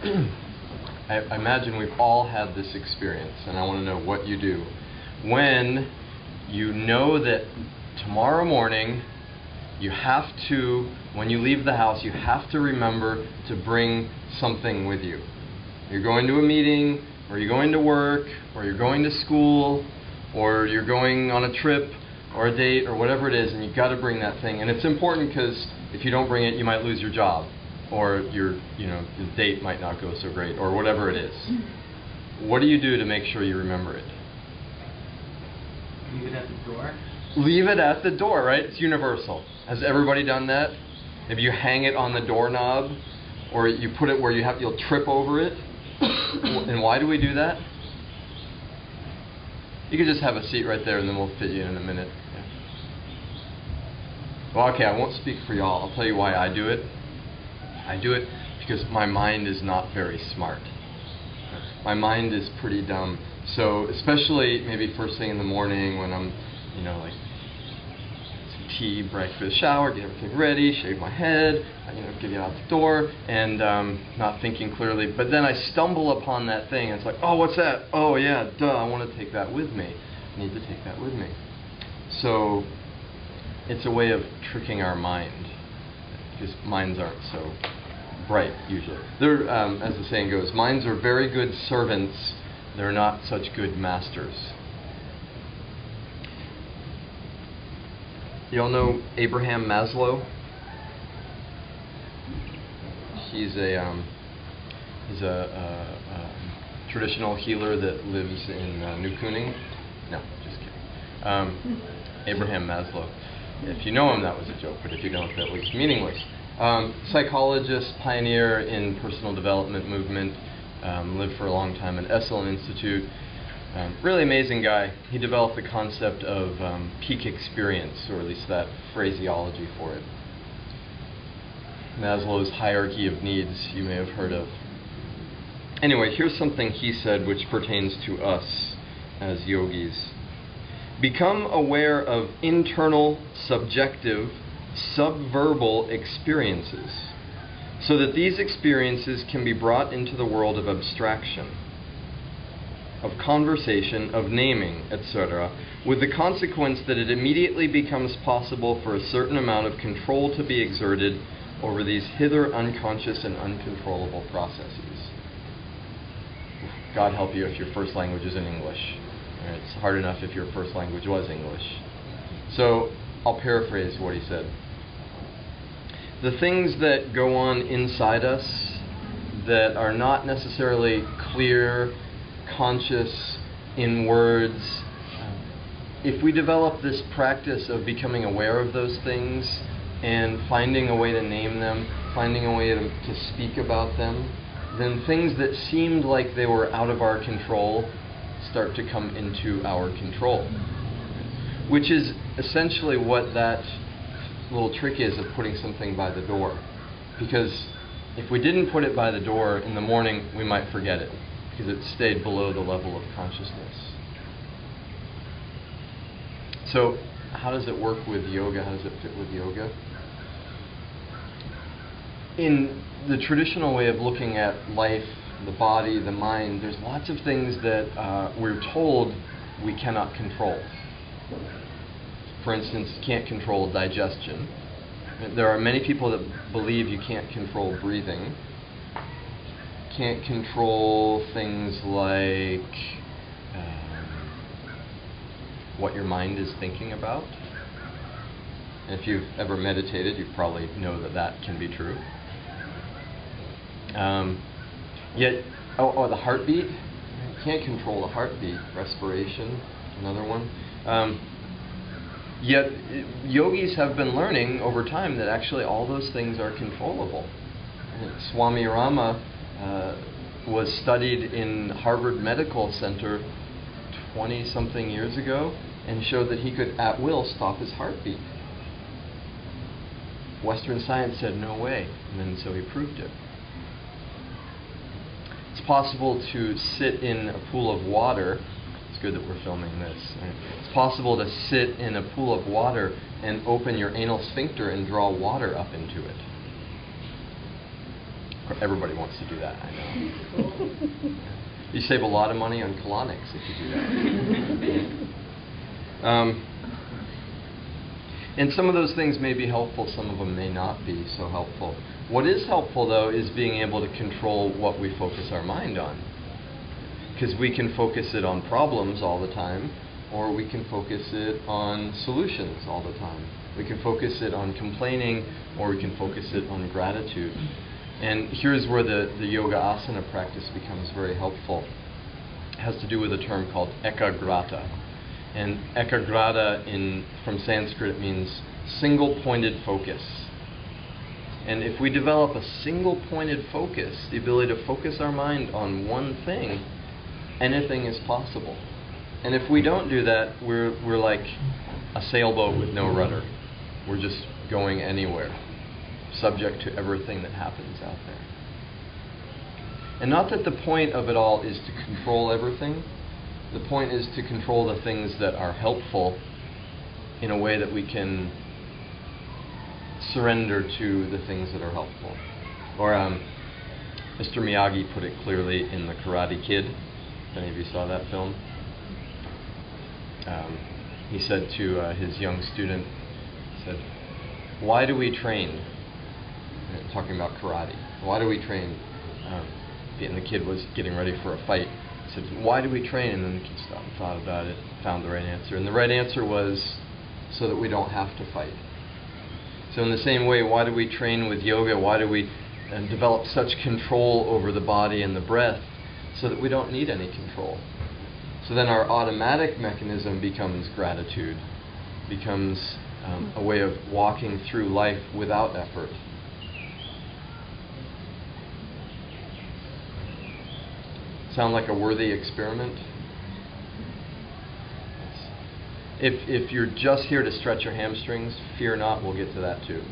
I imagine we've all had this experience, and I want to know what you do. When you know that tomorrow morning you have to, when you leave the house, you have to remember to bring something with you. You're going to a meeting, or you're going to work, or you're going to school, or you're going on a trip, or a date, or whatever it is, and you've got to bring that thing. And it's important because if you don't bring it, you might lose your job, or the date might not go so great, or whatever it is. What do you do to make sure you remember it? Leave it at the door. Leave it at the door, right? It's universal. Has everybody done that? If you hang it on the doorknob, or you put it where you'll trip over it. And why do we do that? You can just have a seat right there, and then we'll fit you in a minute. Yeah. Well, okay, I won't speak for y'all. I'll tell you why I do it. I do it because my mind is not very smart. My mind is pretty dumb. So especially maybe first thing in the morning when I'm, like some tea, breakfast, shower, get everything ready, shave my head, get out the door, and not thinking clearly. But then I stumble upon that thing, and it's like, oh, what's that? Oh, yeah, duh, I want to take that with me. I need to take that with me. So it's a way of tricking our mind, because minds aren't so bright, usually. They're, as the saying goes, minds are very good servants. They're not such good masters. You all know Abraham Maslow? He's a traditional healer that lives in New Kuning. No, just kidding. Abraham Maslow. If you know him, that was a joke, but if you don't, that was meaningless. Psychologist, pioneer in personal development movement, lived for a long time at Esalen Institute. Really amazing guy. He developed the concept of peak experience, or at least that phraseology for it. Maslow's hierarchy of needs, you may have heard of. Anyway, here's something he said which pertains to us as yogis. Become aware of internal, subjective, subverbal experiences, so that these experiences can be brought into the world of abstraction, of conversation, of naming, etc., with the consequence that it immediately becomes possible for a certain amount of control to be exerted over these hither unconscious and uncontrollable processes. God help you if your first language isn't English. It's hard enough if your first language was English. So I'll paraphrase what he said. The things that go on inside us that are not necessarily clear, conscious in words, if we develop this practice of becoming aware of those things and finding a way to name them, finding a way to speak about them, then things that seemed like they were out of our control start to come into our control. Which is essentially what that little trick is of putting something by the door. Because if we didn't put it by the door in the morning, we might forget it, because it stayed below the level of consciousness. So how does it work with yoga? How does it fit with yoga? In the traditional way of looking at life, the body, the mind, there's lots of things that we're told we cannot control. For instance, you can't control digestion. There are many people that believe you can't control breathing. Can't control things like what your mind is thinking about. And if you've ever meditated, you probably know that that can be true. Yet, the heartbeat. You can't control the heartbeat. Respiration, another one. Yet, yogis have been learning over time that actually all those things are controllable. Swami Rama was studied in Harvard Medical Center 20-something years ago and showed that he could, at will, stop his heartbeat. Western science said, no way, and then so he proved it. It's possible to sit in a pool of water. It's good that we're filming this. Right? It's possible to sit in a pool of water and open your anal sphincter and draw water up into it. Everybody wants to do that, I know. You save a lot of money on colonics if you do that. And some of those things may be helpful, some of them may not be so helpful. What is helpful, though, is being able to control what we focus our mind on. Because we can focus it on problems all the time, or we can focus it on solutions all the time. We can focus it on complaining, or we can focus it on gratitude. And here's where the yoga asana practice becomes very helpful. It has to do with a term called ekagrata. And ekagrata from Sanskrit means single-pointed focus. And if we develop a single-pointed focus, the ability to focus our mind on one thing, anything is possible. And if we don't do that, we're like a sailboat with no rudder. We're just going anywhere, subject to everything that happens out there. And not that the point of it all is to control everything. The point is to control the things that are helpful in a way that we can surrender to the things that are helpful. Or Mr. Miyagi put it clearly in The Karate Kid. If any of you saw that film. He said to his young student, he said, "Why do we train?" Talking about karate. Why do we train? And the kid was getting ready for a fight. He said, "Why do we train?" And then the kid stopped and thought about it, found the right answer. And the right answer was so that we don't have to fight. So in the same way, why do we train with yoga? Why do we develop such control over the body and the breath? So that we don't need any control. So then our automatic mechanism becomes gratitude, becomes a way of walking through life without effort. Sound like a worthy experiment? If you're just here to stretch your hamstrings, fear not, we'll get to that too.